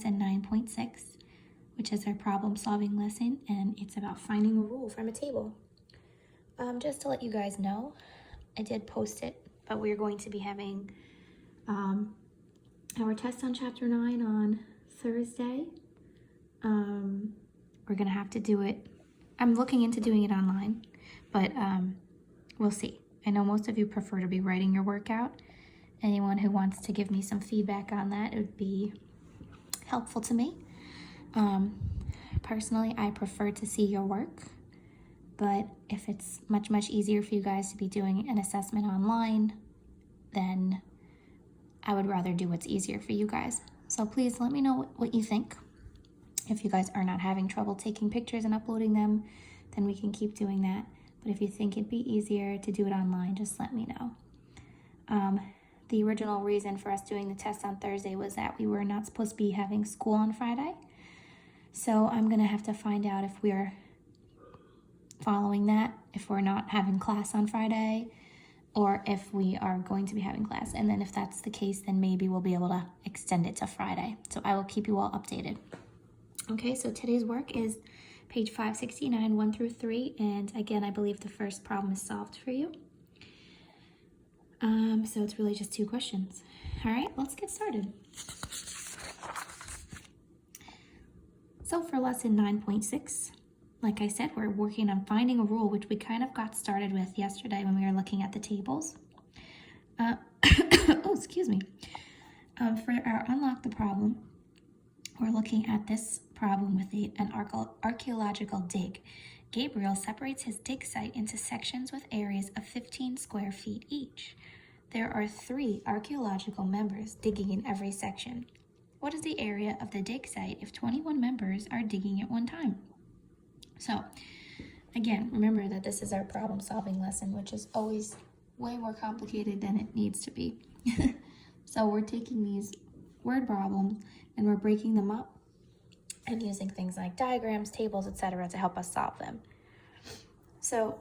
lesson 9.6, which is our problem solving lesson, and it's about finding a rule from a table. Just to let you guys know, I did post it, but we're going to be having our test on chapter 9 on Thursday. We're gonna have to do it. I'm looking into doing it online, but we'll see. I know most of you prefer to be writing your work out. Anyone who wants to give me some feedback on that, it would be helpful to me. Personally, I prefer to see your work, but if it's much easier for you guys to be doing an assessment online, then I would rather do what's easier for you guys. So please let me know what you think. If you guys are not having trouble taking pictures and uploading them, then we can keep doing that. But if you think it'd be easier to do it online, just let me know. The original reason for us doing the test on Thursday was that we were not supposed to be having school on Friday. So I'm gonna have to find out if we're following that, if we're not having class on Friday, or if we are going to be having class. And then if that's the case, then maybe we'll be able to extend it to Friday. So I will keep you all updated. Okay, so today's work is page 569, 1 through 3. And again, I believe the first problem is solved for you. So it's really just 2 questions. All right, let's get started. So for lesson 9.6, like I said, we're working on finding a rule, which we kind of got started with yesterday when we were looking at the tables. Oh, excuse me. For our unlock the problem, we're looking at this problem with an archaeological dig. Gabriel separates his dig site into sections with areas of 15 square feet each. There are 3 archaeological members digging in every section. What is the area of the dig site if 21 members are digging at one time? So, again, remember that this is our problem-solving lesson, which is always way more complicated than it needs to be. So we're taking these word problems and we're breaking them up and using things like diagrams, tables, etc. to help us solve them. So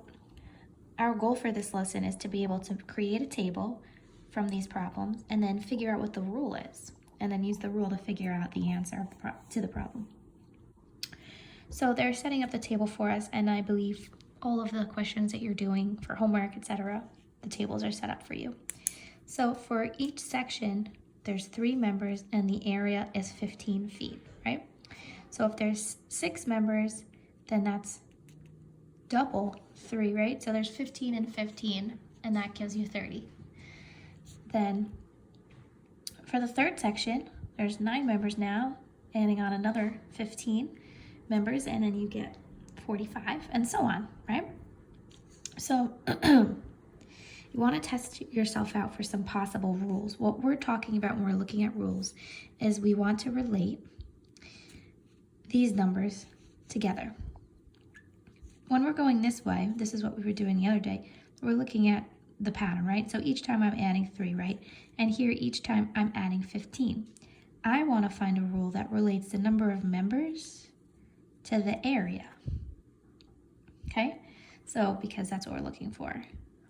our goal for this lesson is to be able to create a table from these problems and then figure out what the rule is, and then use the rule to figure out the answer to the problem. So they're setting up the table for us, and I believe all of the questions that you're doing for homework, etc., the tables are set up for you. So for each section, there's 3 members and the area is 15 feet, right? So if there's 6 members, then that's double 3, right? So there's 15 and 15, and that gives you 30. Then for the third section, there's 9 members now, adding on another 15 members, and then you get 45, and so on, right? So you want to test yourself out for some possible rules. What we're talking about when we're looking at rules is we want to relate these numbers together. When we're going this way, this is what we were doing the other day, we're looking at the pattern, right? So each time I'm adding 3, right? And here each time I'm adding 15. I want to find a rule that relates the number of members to the area. Okay? So because that's what we're looking for.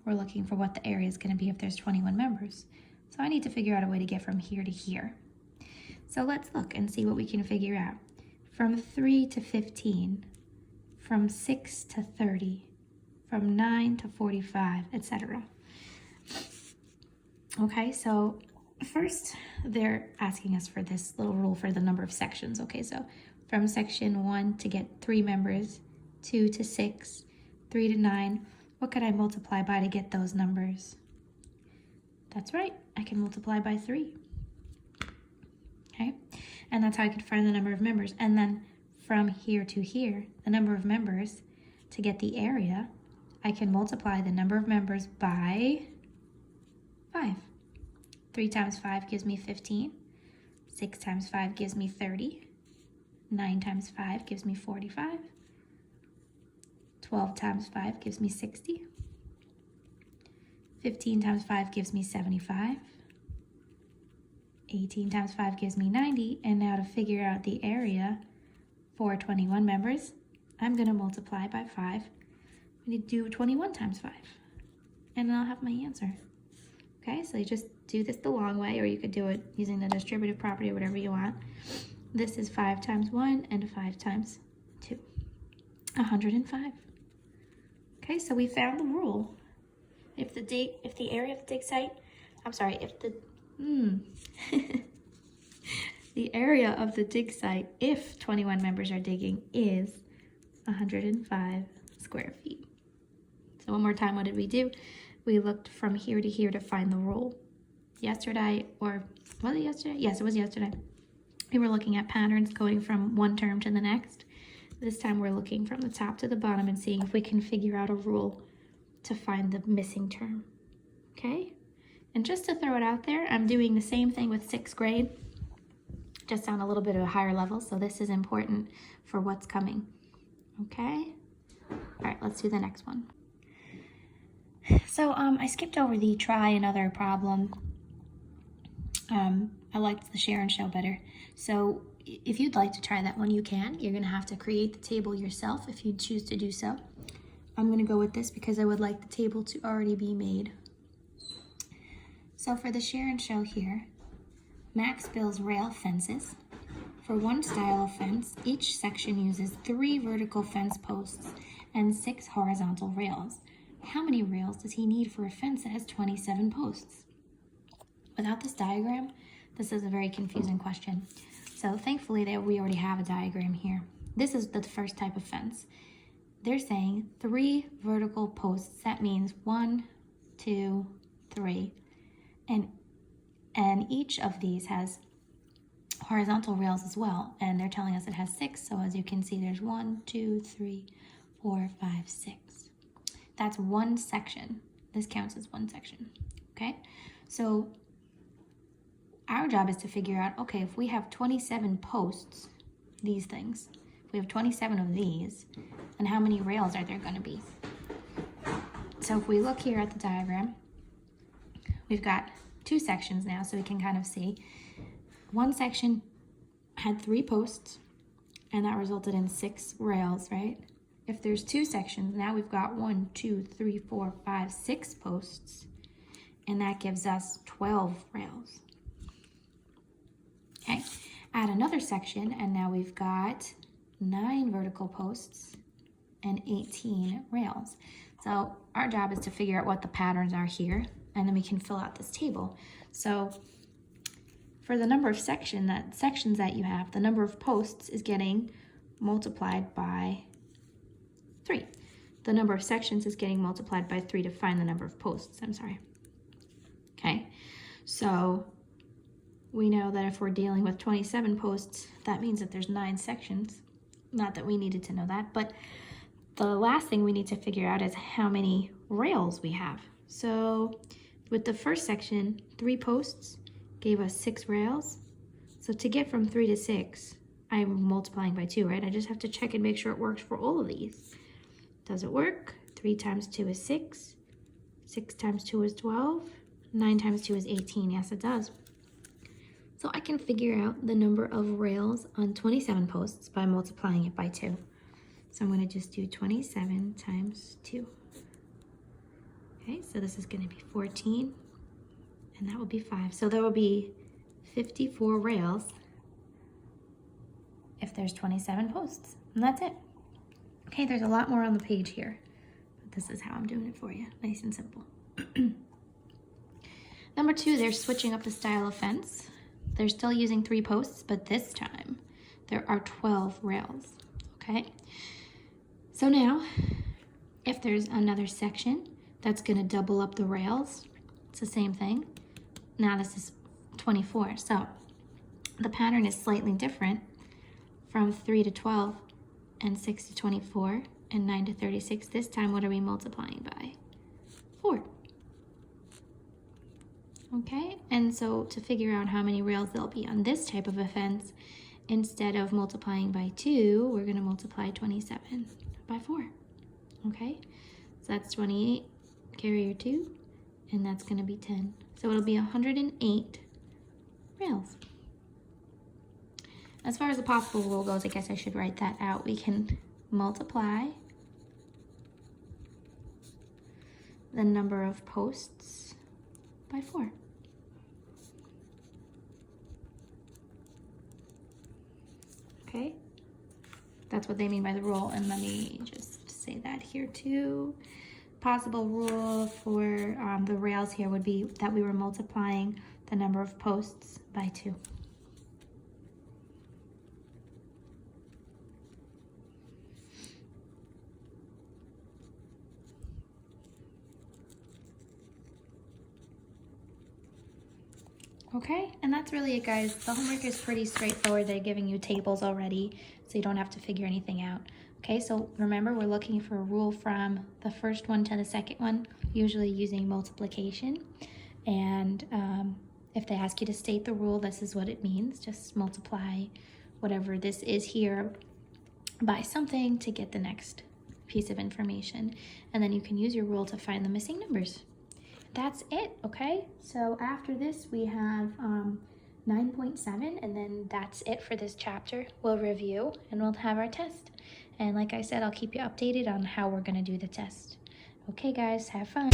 We're looking for what the area is going to be if there's 21 members. So I need to figure out a way to get from here to here. So let's look and see what we can figure out. From 3 to 15, from 6 to 30, from 9 to 45, etc. Okay, so first they're asking us for this little rule for the number of sections. Okay, so from section 1 to get 3 members, 2 to 6, 3 to 9, what could I multiply by to get those numbers? That's right, I can multiply by 3. Okay, and that's how I could find the number of members. And then from here to here, the number of members, to get the area, I can multiply the number of members by 5. 3 times 5 gives me 15. 6 times 5 gives me 30. 9 times 5 gives me 45. 12 times 5 gives me 60. 15 times 5 gives me 75. 18 times 5 gives me 90. And now to figure out the area for 21 members, I'm going to multiply by 5. I'm going to do 21 times 5. And then I'll have my answer. Okay, so you just do this the long way, or you could do it using the distributive property or whatever you want. This is 5 times 1 and 5 times 2. 105. Okay, so we found the rule. If the area of the dig site, I'm sorry, if the the area of the dig site, if 21 members are digging, is 105 square feet. So one more time, what did we do? We looked from here to here to find the rule. Yesterday, or was it yesterday? Yes, it was yesterday. We were looking at patterns going from one term to the next. This time we're looking from the top to the bottom and seeing if we can figure out a rule to find the missing term, okay? And just to throw it out there, I'm doing the same thing with 6th grade, just on a little bit of a higher level, so this is important for what's coming, okay? All right, let's do the next one. So I skipped over the try another problem. I liked the share and show better. So if you'd like to try that one, you can. You're gonna have to create the table yourself if you choose to do so. I'm gonna go with this because I would like the table to already be made. So for the share and show here, Max builds rail fences. For one style of fence, each section uses 3 vertical fence posts and 6 horizontal rails. How many rails does he need for a fence that has 27 posts? Without this diagram, this is a very confusing question. So thankfully we already have a diagram here. This is the first type of fence. They're saying 3 vertical posts. That means 1, 2, 3. And each of these has horizontal rails as well. And they're telling us it has 6. So as you can see, there's 1, 2, 3, 4, 5, 6. That's one section. This counts as one section, okay? So our job is to figure out, okay, if we have 27 posts, these things, if we have 27 of these, and how many rails are there gonna be? So if we look here at the diagram, we've got 2 sections now, so we can kind of see. One section had 3 posts, and that resulted in 6 rails, right? If there's 2 sections, now we've got 1, 2, 3, 4, 5, 6 posts, and that gives us 12 rails. Okay, add another section, and now we've got 9 vertical posts and 18 rails. So our job is to figure out what the patterns are here, and then we can fill out this table. So for the number of sections that you have, the number of posts is getting multiplied by 3. The number of sections is getting multiplied by 3 to find the number of posts, I'm sorry. Okay, so we know that if we're dealing with 27 posts, that means that there's 9 sections. Not that we needed to know that, but the last thing we need to figure out is how many rails we have. So with the first section, 3 posts gave us 6 rails. So to get from 3 to 6, I'm multiplying by 2, right? I just have to check and make sure it works for all of these. Does it work? 3 times 2 is 6. 6 times 2 is 12. 9 times 2 is 18. Yes, it does. So I can figure out the number of rails on 27 posts by multiplying it by 2. So I'm going to just do 27 times 2. Okay, so this is going to be 14, and that will be 5. So there will be 54 rails if there's 27 posts, and that's it. Okay, there's a lot more on the page here, but this is how I'm doing it for you, nice and simple. Number 2, they're switching up the style of fence. They're still using 3 posts, but this time there are 12 rails, okay? So now, if there's another section that's gonna double up the rails, it's the same thing. Now this is 24, so the pattern is slightly different from 3 to 12 and 6 to 24 and 9 to 36. This time, what are we multiplying by? 4. Okay, and so to figure out how many rails there'll be on this type of a fence, instead of multiplying by 2, we're gonna multiply 27 by 4, okay? So that's 28, carry your 2, and that's gonna be 10. So it'll be 108 rails. As far as the possible rule goes, I guess I should write that out. We can multiply the number of posts by 4. okay? That's what they mean by the rule. And let me just say that here too. Possible rule for the rails here would be that we were multiplying the number of posts by 2. Okay, and that's really it, guys. The homework is pretty straightforward. They're giving you tables already, so you don't have to figure anything out. Okay, so remember, we're looking for a rule from the first one to the second one, usually using multiplication. And if they ask you to state the rule, this is what it means. Just multiply whatever this is here by something to get the next piece of information. And then you can use your rule to find the missing numbers. That's it, okay? So after this, we have 9.7, and then that's it for this chapter. We'll review, and we'll have our test. And like I said, I'll keep you updated on how we're gonna do the test. Okay, guys, have fun.